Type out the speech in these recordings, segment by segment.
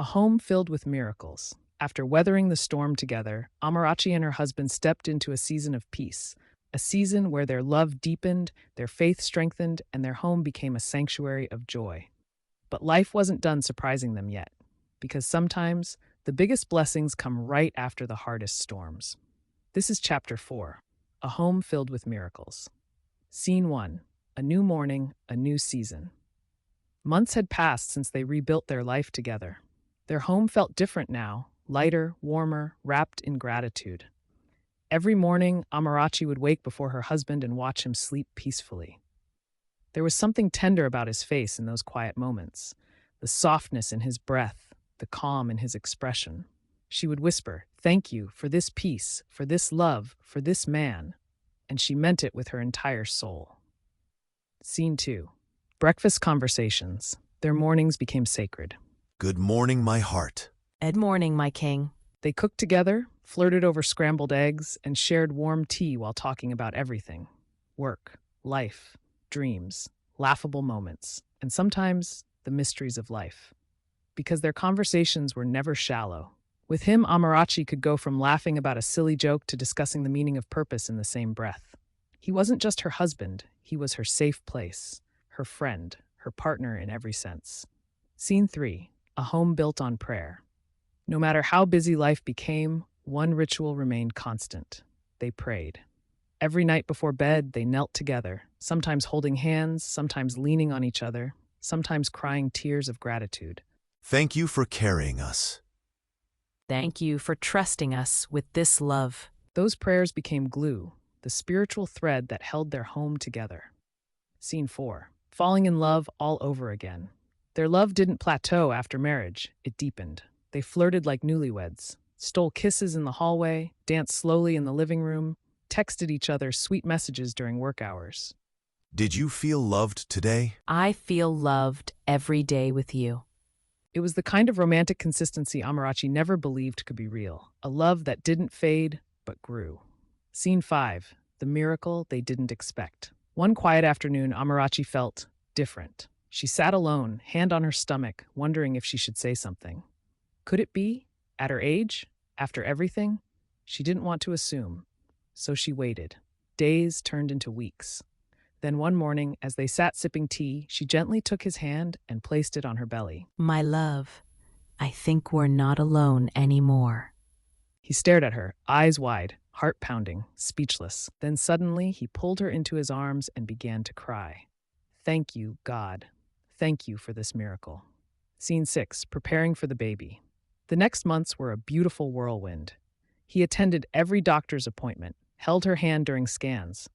A home filled with miracles. After weathering the storm together, Amarachi and her husband stepped into a season of peace, a season where their love deepened, their faith strengthened, and their home became a sanctuary of joy. But life wasn't done surprising them yet, because sometimes the biggest blessings come right after the hardest storms. This is Chapter 4, A Home Filled with Miracles. Scene 1, A New Morning, a New Season. Months had passed since they rebuilt their life together. Their home felt different now, lighter, warmer, wrapped in gratitude. Every morning, Amarachi would wake before her husband and watch him sleep peacefully. There was something tender about his face in those quiet moments, the softness in his breath, the calm in his expression. She would whisper, "Thank you for this peace, for this love, for this man," and she meant it with her entire soul. Scene 2. Breakfast conversations. Their mornings became sacred. Good morning, my heart. Good morning, my king. They cooked together, flirted over scrambled eggs, and shared warm tea while talking about everything: work, life, dreams, laughable moments, and sometimes the mysteries of life. Because their conversations were never shallow. With him, Amarachi could go from laughing about a silly joke to discussing the meaning of purpose in the same breath. He wasn't just her husband, he was her safe place, her friend, her partner in every sense. Scene 3. A home built on prayer. No matter how busy life became, one ritual remained constant. They prayed. Every night before bed, they knelt together, sometimes holding hands, sometimes leaning on each other, sometimes crying tears of gratitude. Thank you for carrying us. Thank you for trusting us with this love. Those prayers became glue, the spiritual thread that held their home together. Scene 4. Falling in love all over again. Their love didn't plateau after marriage, it deepened. They flirted like newlyweds, stole kisses in the hallway, danced slowly in the living room, texted each other sweet messages during work hours. Did you feel loved today? I feel loved every day with you. It was the kind of romantic consistency Amarachi never believed could be real, a love that didn't fade, but grew. Scene 5. The miracle they didn't expect. One quiet afternoon, Amarachi felt different. She sat alone, hand on her stomach, wondering if she should say something. Could it be? At her age? After everything? She didn't want to assume. So she waited. Days turned into weeks. Then one morning, as they sat sipping tea, she gently took his hand and placed it on her belly. My love, I think we're not alone anymore. He stared at her, eyes wide, heart pounding, speechless. Then suddenly, he pulled her into his arms and began to cry. Thank you, God. Thank you for this miracle. Scene 6. Preparing for the baby. The next months were a beautiful whirlwind. He attended every doctor's appointment, held her hand during scans,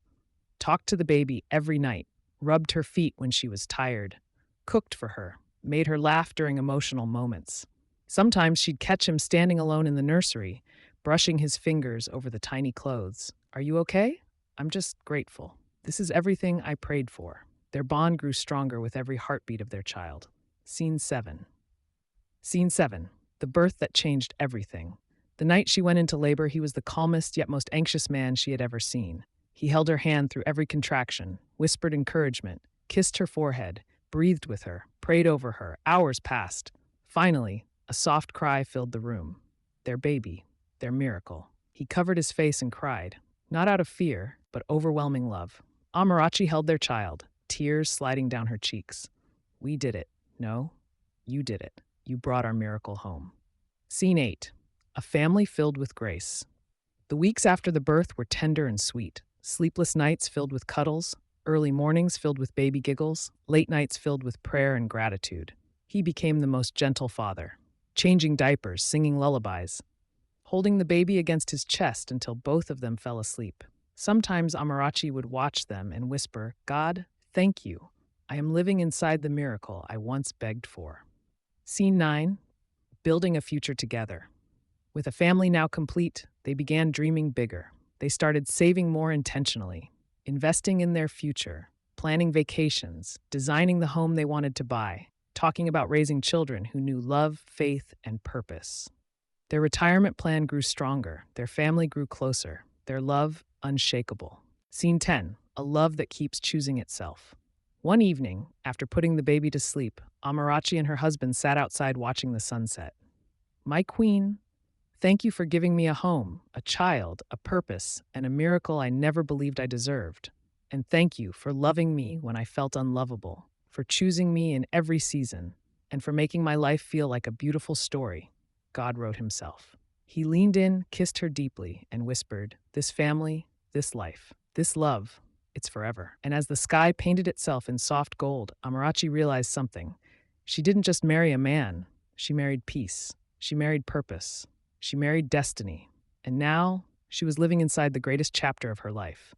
talked to the baby every night, rubbed her feet when she was tired, cooked for her, made her laugh during emotional moments. Sometimes she'd catch him standing alone in the nursery, brushing his fingers over the tiny clothes. Are you okay? I'm just grateful. This is everything I prayed for. Their bond grew stronger with every heartbeat of their child. Scene 7. Scene 7. The birth that changed everything. The night she went into labor, he was the calmest yet most anxious man she had ever seen. He held her hand through every contraction, whispered encouragement, kissed her forehead, breathed with her, prayed over her. Hours passed. Finally, a soft cry filled the room. Their baby, their miracle. He covered his face and cried, not out of fear, but overwhelming love. Amarachi held their child, tears sliding down her cheeks. We did it. No, you did it. You brought our miracle home. Scene 8. A family filled with grace. The weeks after the birth were tender and sweet. Sleepless nights filled with cuddles, early mornings filled with baby giggles, late nights filled with prayer and gratitude. He became the most gentle father, changing diapers, singing lullabies, holding the baby against his chest until both of them fell asleep. Sometimes Amarachi would watch them and whisper, God, thank you. I am living inside the miracle I once begged for. Scene 9. Building a future together. With a family now complete, they began dreaming bigger. They started saving more intentionally, investing in their future, planning vacations, designing the home they wanted to buy, talking about raising children who knew love, faith, and purpose. Their retirement plan grew stronger, their family grew closer, their love unshakable. Scene 10. A love that keeps choosing itself. One evening, after putting the baby to sleep, Amarachi and her husband sat outside watching the sunset. My queen, thank you for giving me a home, a child, a purpose, and a miracle I never believed I deserved. And thank you for loving me when I felt unlovable, for choosing me in every season, and for making my life feel like a beautiful story God wrote himself. He leaned in, kissed her deeply, and whispered, "This family, this life, this love, it's forever." And as the sky painted itself in soft gold, Amarachi realized something. She didn't just marry a man, she married peace. She married purpose. She married destiny. And now she was living inside the greatest chapter of her life.